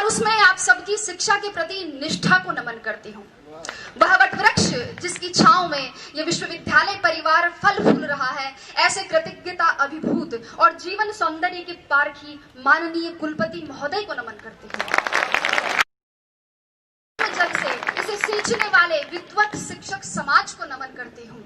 और उसमें आप सबकी शिक्षा के प्रति निष्ठा को नमन करती हूँ। वह वटवृक्ष जिसकी छांव में ये विश्वविद्यालय परिवार फल फूल रहा है, ऐसे कृतज्ञता अभिभूत और जीवन सौंदर्य के पारखी माननीय कुलपति महोदय को नमन करती हूँ। जल से इसे सींचने वाले विद्वत शिक्षक समाज को नमन करती हूँ।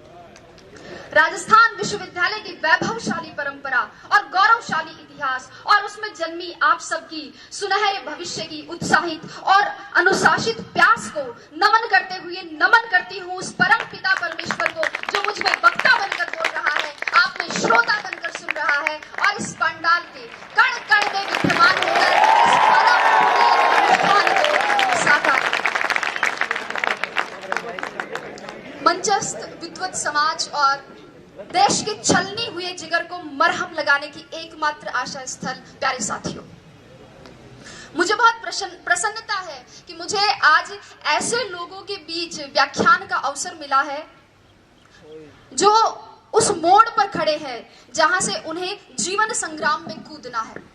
राजस्थान विश्वविद्यालय की वैभवशाली परंपरा और गौरवशाली इतिहास और उसमें जन्मी आप सबकी सुनहरे भविष्य की उत्साहित और अनुशासित प्यास को नमन करते हुए नमन करती हूँ उस परम पिता परमेश्वर को जो मुझ में वक्ता बनकर बोल रहा है, आप में श्रोता बनकर सुन रहा है और इस पंडाल के कण कण में विद्यमान होकर इस परम अनुष्ठान को साकार मंचस्थ विद्वत समाज और देश के छलनी हुए जिगर को मरहम लगाने की एकमात्र आशा स्थल प्यारे साथियों, मुझे बहुत प्रसन्नता है कि मुझे आज ऐसे लोगों के बीच व्याख्यान का अवसर मिला है जो उस मोड़ पर खड़े हैं जहां से उन्हें जीवन संग्राम में कूदना है।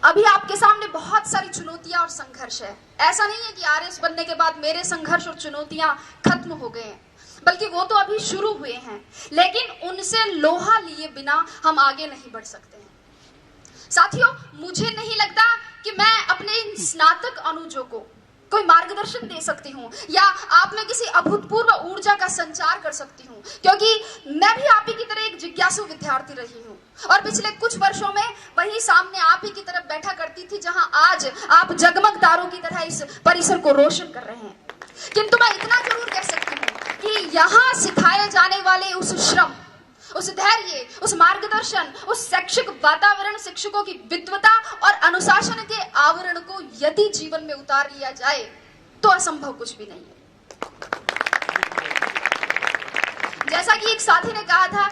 अभी आपके सामने बहुत सारी चुनौतियां और संघर्ष है। ऐसा नहीं है कि आरएस बनने के बाद मेरे संघर्ष और चुनौतियां खत्म हो गए हैं, बल्कि वो तो अभी शुरू हुए हैं, लेकिन उनसे लोहा लिए बिना हम आगे नहीं बढ़ सकते हैं। साथियों, मुझे नहीं लगता कि मैं अपने इन स्नातक अनुजों को कोई मार्गदर्शन दे सकती हूँ या आप में किसी अभूतपूर्व ऊर्जा का संचार कर सकती हूँ, क्योंकि मैं भी आप ही की तरह एक जिज्ञासु विद्यार्थी रही हूँ और पिछले कुछ वर्षों में वही सामने आप ही की तरफ बैठा करती थी जहां आज आप जगमग तारों की तरह इस परिसर को रोशन कर रहे हैं। किंतु मैं इतना जरूर कह सकती हूँ कि यहाँ सिखाए जाने वाले उस श्रम, उस धैर्य, उस मार्गदर्शन, उस शैक्षिक वातावरण, शिक्षकों की विद्वता और अनुशासन के आवरण को यदि जीवन में उतार लिया जाए तो असंभव कुछ भी नहीं है। जैसा कि एक साथी ने कहा था,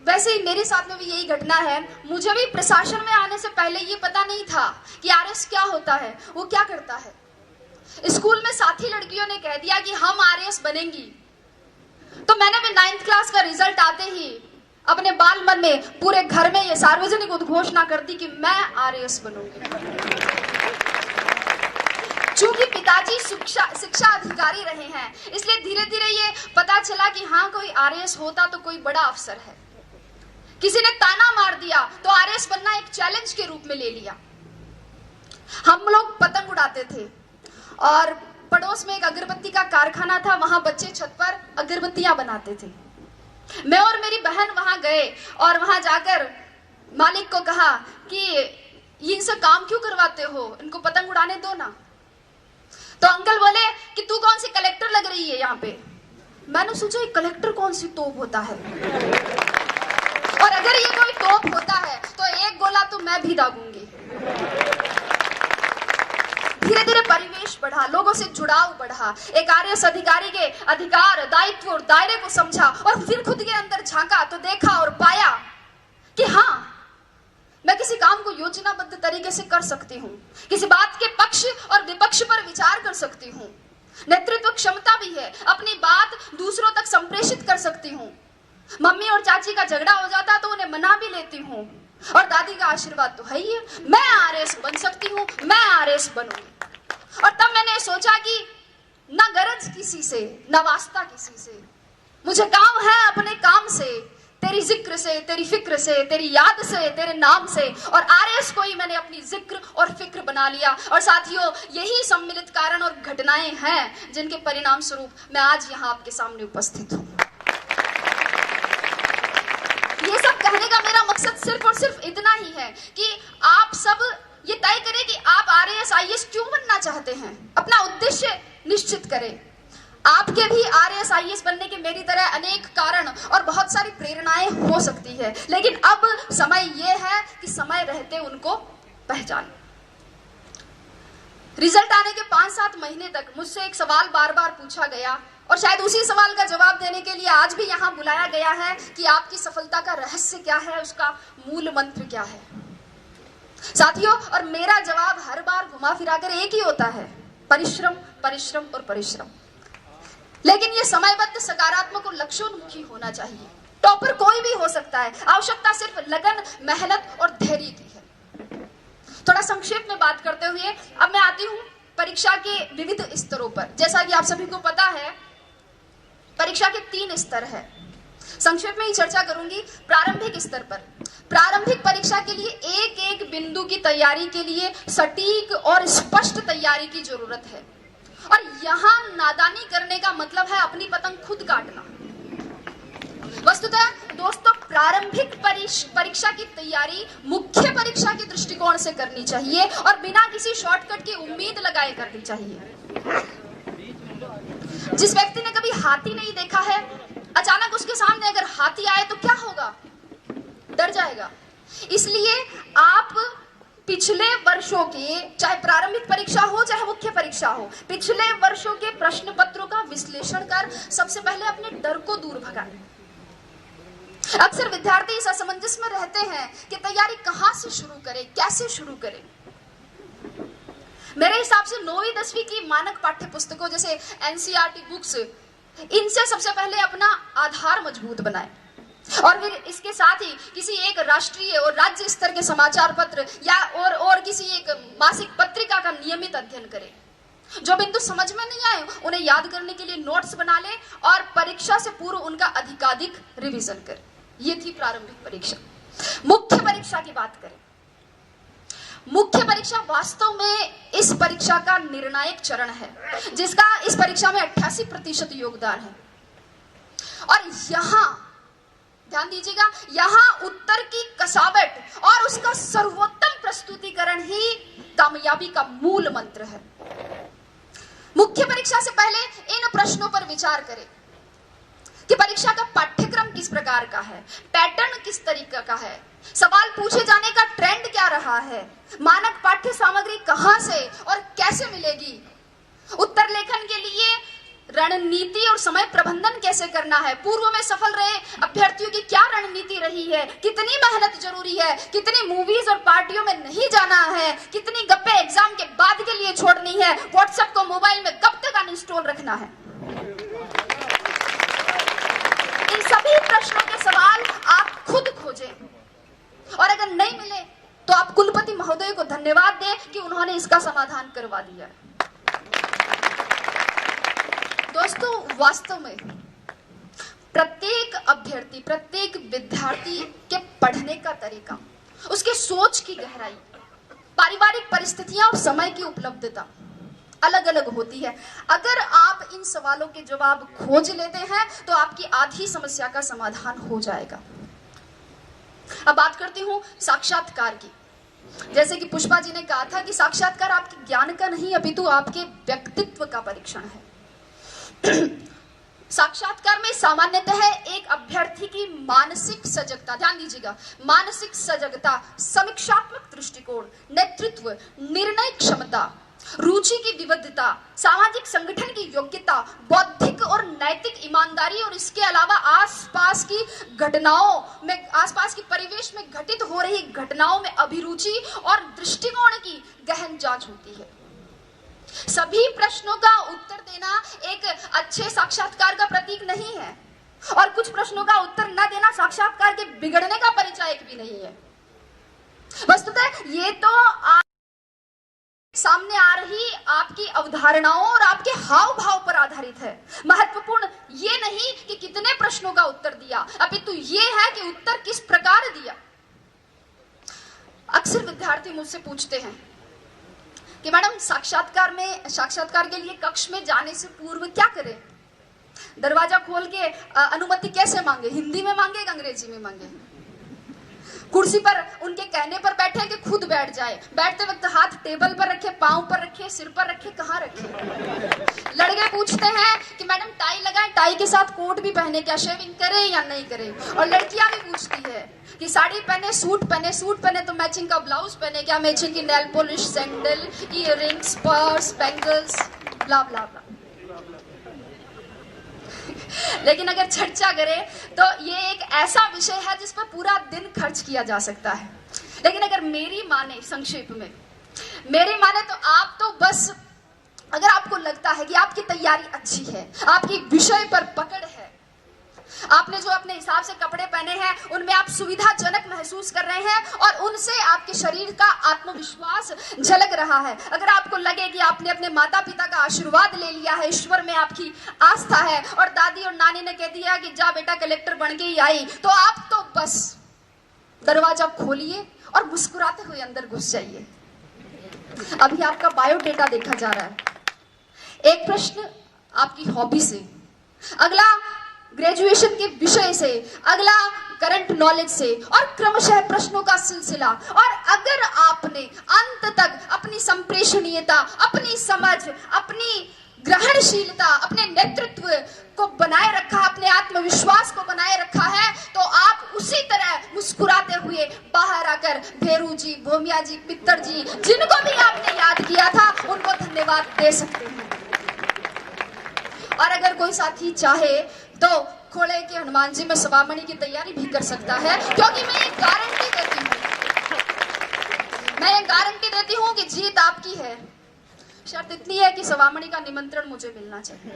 वैसे ही मेरे साथ में भी यही घटना है। मुझे भी प्रशासन में आने से पहले ये पता नहीं था कि आरएस क्या होता है, वो क्या करता है। स्कूल में साथी लड़कियों ने कह दिया कि हम आरएस बनेंगी, तो मैंने भी 9th क्लास का रिजल्ट आते ही अपने बाल मन में पूरे घर में ये सार्वजनिक उद्घोषणा कर दी कि मैं आरएस बनूंगी। चूंकि पिताजी शिक्षा अधिकारी रहे हैं, इसलिए धीरे धीरे ये पता चला कि हाँ, कोई आरएस होता तो कोई बड़ा अफसर है। किसी ने ताना मार दिया तो आरएस बनना एक चैलेंज के रूप में ले लिया। हम लोग पतंग उड़ाते थे और पड़ोस में एक अगरबत्ती का कारखाना था, वहां बच्चे छत पर अगरबत्तियां बनाते थे। मैं और मेरी बहन वहां गए और वहां जाकर मालिक को कहा कि इनसे काम क्यों करवाते हो, इनको पतंग उड़ाने दो ना। तो अंकल बोले कि तू कौन सी कलेक्टर लग रही है यहाँ पे। मैंने सोचा कलेक्टर कौन सी तोप होता है, और अगर ये कोई तोप होता है तो एक गोला तो मैं भी दागूंगी। धीरे धीरे परिवेश बढ़ा, लोगों से जुड़ाव बढ़ा, एक आरएस अधिकारी के अधिकार, दायित्व और दायरे को समझा और फिर खुद के अंदर झांका तो देखा और पाया कि हाँ, मैं किसी काम को योजनाबद्ध तरीके से कर सकती हूँ, किसी बात के पक्ष और विपक्ष पर विचार कर सकती हूँ, नेतृत्व क्षमता भी है, अपनी बात दूसरों तक संप्रेषित कर सकती हूँ। मम्मी और चाची का झगड़ा हो जाता तो उन्हें मना भी लेती हूँ, और दादी का आशीर्वाद तो है ही है। मैं आरएस बन सकती हूँ, मैं आरएस बनूंगी। और तब मैंने सोचा कि न गरज किसी से, न वास्ता किसी से, मुझे काम है अपने काम से, तेरी जिक्र से, तेरी फिक्र से, तेरी याद से, तेरे नाम से। और आरएस को ही मैंने अपनी जिक्र और फिक्र बना लिया। और साथियों, यही सम्मिलित कारण और घटनाएं हैं जिनके परिणाम स्वरूप मैं आज यहाँ आपके सामने उपस्थित हूँ। ये सब कहने का मेरा मकसद सिर्फ और सिर्फ इतना ही है कि आप सब ये तय करें कि आप आरएस आईएएस क्यों बनना चाहते हैं, अपना उद्देश्य निश्चित करें। आपके भी आरएस आईएएस बनने के मेरी तरह अनेक कारण और बहुत सारी प्रेरणाएं हो सकती है, लेकिन अब समय यह है कि समय रहते उनको पहचानें। रिजल्ट आने के 5-7 महीने तक मुझसे एक सवाल बार बार पूछा गया और शायद उसी सवाल का जवाब देने के लिए आज भी यहाँ बुलाया गया है कि आपकी सफलता का रहस्य क्या है, उसका मूल मंत्र क्या है। साथियों, और मेरा जवाब हर बार घुमा फिराकर एक ही होता है, परिश्रम, परिश्रम और परिश्रम। लेकिन ये समयबद्ध, सकारात्मक और लक्ष्योन्मुखी होना चाहिए। टॉपर कोई भी हो सकता है, आवश्यकता सिर्फ लगन, मेहनत और धैर्य की है। थोड़ा संक्षेप में बात करते हुए अब मैं आती हूं परीक्षा के विविध स्तरों पर। जैसा कि आप सभी को पता है, परीक्षा के 3 स्तर है। संक्षेप में ही चर्चा करूंगी। प्रारंभिक स्तर पर, प्रारंभिक परीक्षा के लिए एक एक बिंदु की तैयारी के लिए सटीक और स्पष्ट तैयारी की जरूरत है। और यहां नादानी करने का मतलब है अपनी पतंग खुद काटना। वस्तुतः दोस्तों, प्रारंभिक परीक्षा की तैयारी मुख्य परीक्षा के दृष्टिकोण से करनी चाहिए और बिना किसी शॉर्टकट की उम्मीद लगाए करनी चाहिए। जिस व्यक्ति ने कभी हाथी नहीं देखा है, अचानक उसके सामने अगर हाथी आए तो क्या होगा? डर जाएगा। इसलिए आप पिछले वर्षों के, चाहे प्रारंभिक परीक्षा हो चाहे मुख्य परीक्षा हो, पिछले वर्षों के प्रश्न पत्रों का विश्लेषण कर सबसे पहले अपने डर को दूर भगाएं। अक्सर विद्यार्थी इस असमंजस में रहते हैं कि तैयारी कहां से शुरू करें, कैसे शुरू करें। मेरे हिसाब से 9वीं 10वीं की मानक पाठ्य पुस्तकों जैसे एनसीईआरटी बुक्स, इनसे सबसे पहले अपना आधार मजबूत बनाएं और फिर इसके साथ ही किसी एक राष्ट्रीय और राज्य स्तर के समाचार पत्र या और किसी एक मासिक पत्रिका का नियमित अध्ययन करें। जो बिंदु समझ में नहीं आए उन्हें याद करने के लिए नोट्स बना लें और परीक्षा से पूर्व उनका अधिकाधिक रिवीजन करें। ये थी प्रारंभिक परीक्षा। मुख्य परीक्षा की बात करें। मुख्य परीक्षा वास्तव में इस परीक्षा का निर्णायक चरण है, जिसका इस परीक्षा में 88% योगदान है। और यहां ध्यान दीजिएगा, यहां उत्तर की कसावट और उसका सर्वोत्तम प्रस्तुतिकरण ही कामयाबी का मूल मंत्र है। मुख्य परीक्षा से पहले इन प्रश्नों पर विचार करें कि परीक्षा का पाठ्यक्रम किस प्रकार का है, पैटर्न किस तरीके का है, सवाल पूछे जाने का ट्रेंड क्या रहा है, मानक पाठ्य सामग्री कहां से और कैसे मिलेगी, उत्तर लेखन के लिए रणनीति और समय प्रबंधन कैसे करना है, पूर्व में सफल रहे अभ्यर्थियों की क्या रणनीति रही है, कितनी मेहनत जरूरी है, कितनी मूवीज और पार्टियों में नहीं जाना है, कितनी गप्पे एग्जाम के बाद के लिए छोड़नी है, व्हाट्सएप को मोबाइल में कब तक अनइंस्टॉल रखना है। इन सभी प्रश्नों के सवाल आप खुद खोजें और अगर नहीं मिले तो आप कुलपति महोदय को धन्यवाद दें कि उन्होंने इसका समाधान करवा दिया। दोस्तों, वास्तव में प्रत्येक अभ्यर्थी, प्रत्येक विद्यार्थी के पढ़ने का तरीका, उसके सोच की गहराई, पारिवारिक परिस्थितियां और समय की उपलब्धता अलग अलग होती है। अगर आप इन सवालों के जवाब खोज लेते हैं तो आपकी आधी समस्या का समाधान हो जाएगा। अब बात करती हूं साक्षात्कार की। जैसे कि पुष्पा जी ने कहा था कि साक्षात्कार आपके ज्ञान का नहीं अपितु आपके व्यक्तित्व का परीक्षण है। साक्षात्कार में सामान्यतः एक अभ्यर्थी की मानसिक सजगता, ध्यान दीजिएगा, मानसिक सजगता, समीक्षात्मक दृष्टिकोण, नेतृत्व, निर्णय क्षमता, रुचि की विविधता, सामाजिक संगठन की योग्यता, बौद्धिक और नैतिक ईमानदारी और इसके अलावा आसपास की घटनाओं में, आसपास की परिवेश में घटित हो रही घटनाओं में अभिरुचि और दृष्टिकोण की गहन जांच होती है। सभी प्रश्नों का उत्तर देना एक अच्छे साक्षात्कार का प्रतीक नहीं है और कुछ प्रश्नों का उत्तर न देना साक्षात्कार के बिगड़ने का परिचायक भी नहीं है। वस्तुतः ये तो सामने आ रही आपकी अवधारणाओं और आपके हाव भाव पर आधारित है। महत्वपूर्ण ये नहीं कि कितने प्रश्नों का उत्तर दिया, अपितु ये है कि उत्तर किस प्रकार दिया। अक्सर विद्यार्थी मुझसे पूछते हैं कि मैडम साक्षात्कार के लिए कक्ष में जाने से पूर्व क्या करें, दरवाजा खोल के अनुमति कैसे मांगे, हिंदी में मांगे या अंग्रेजी में मांगे, कुर्सी पर उनके कहने पर बैठे कि खुद बैठ जाए, बैठते वक्त हाथ टेबल पर रखे, पांव पर रखे, सिर पर रखे, कहाँ रखे। लड़के पूछते हैं कि मैडम टाई लगाए, टाई के साथ कोट भी पहने, क्या शेविंग करें या नहीं करें। और लड़कियां भी पूछती है कि साड़ी पहने, सूट पहने, सूट पहने तो मैचिंग का ब्लाउज पहने, क्या मैचिंग की nail polish, sandal, earrings, purse, bangles, blah blah blah. लेकिन अगर चर्चा करें तो ये एक ऐसा विषय है जिस पर पूरा दिन खर्च किया जा सकता है। लेकिन अगर मेरी माने, संक्षेप में मेरी माने तो आप तो बस, अगर आपको लगता है कि आपकी तैयारी अच्छी है, आपकी विषय पर पकड़ है, आपने जो अपने हिसाब से कपड़े पहने हैं उनमें आप सुविधाजनक महसूस कर रहे हैं और उनसे आपके शरीर का आत्मविश्वास झलक रहा है। अगर आपको लगे कि आपने अपने माता पिता का आशीर्वाद ले लिया है, ईश्वर में आपकी आस्था है और दादी और नानी ने कह दिया कि जा बेटा कलेक्टर बन के ही आई, तो आप तो बस दरवाजा खोलिए और मुस्कुराते हुए अंदर घुस जाइए। अभी आपका बायोडेटा देखा जा रहा है। एक प्रश्न आपकी हॉबी से, अगला ग्रेजुएशन के विषय से, अगला करंट नॉलेज से और क्रमशः प्रश्नों का सिलसिला। और अगर आपने अंत तक अपनी संप्रेषणीयता, अपनी समझ, अपनी ग्रहणशीलता, अपने नेतृत्व को बनाए रखा, अपने आत्मविश्वास को बनाए रखा है, तो आप उसी तरह मुस्कुराते हुए बाहर आकर भेरू जी, भोमिया जी, पित्तर जी, जिनको भी आपने याद किया था, उनको धन्यवाद दे सकते हैं। और अगर कोई साथी चाहे तो खोले के हनुमान जी में सवामणि की तैयारी भी कर सकता है, क्योंकि मैं एक गारंटी देती हूँ, मैं एक गारंटी देती हूँ कि जीत आपकी है। शर्त इतनी है कि सवामणि का निमंत्रण मुझे मिलना चाहिए।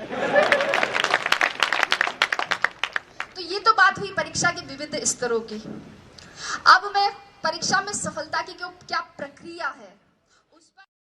तो ये तो बात हुई परीक्षा के विविध स्तरों की। अब मैं परीक्षा में सफलता की क्या प्रक्रिया है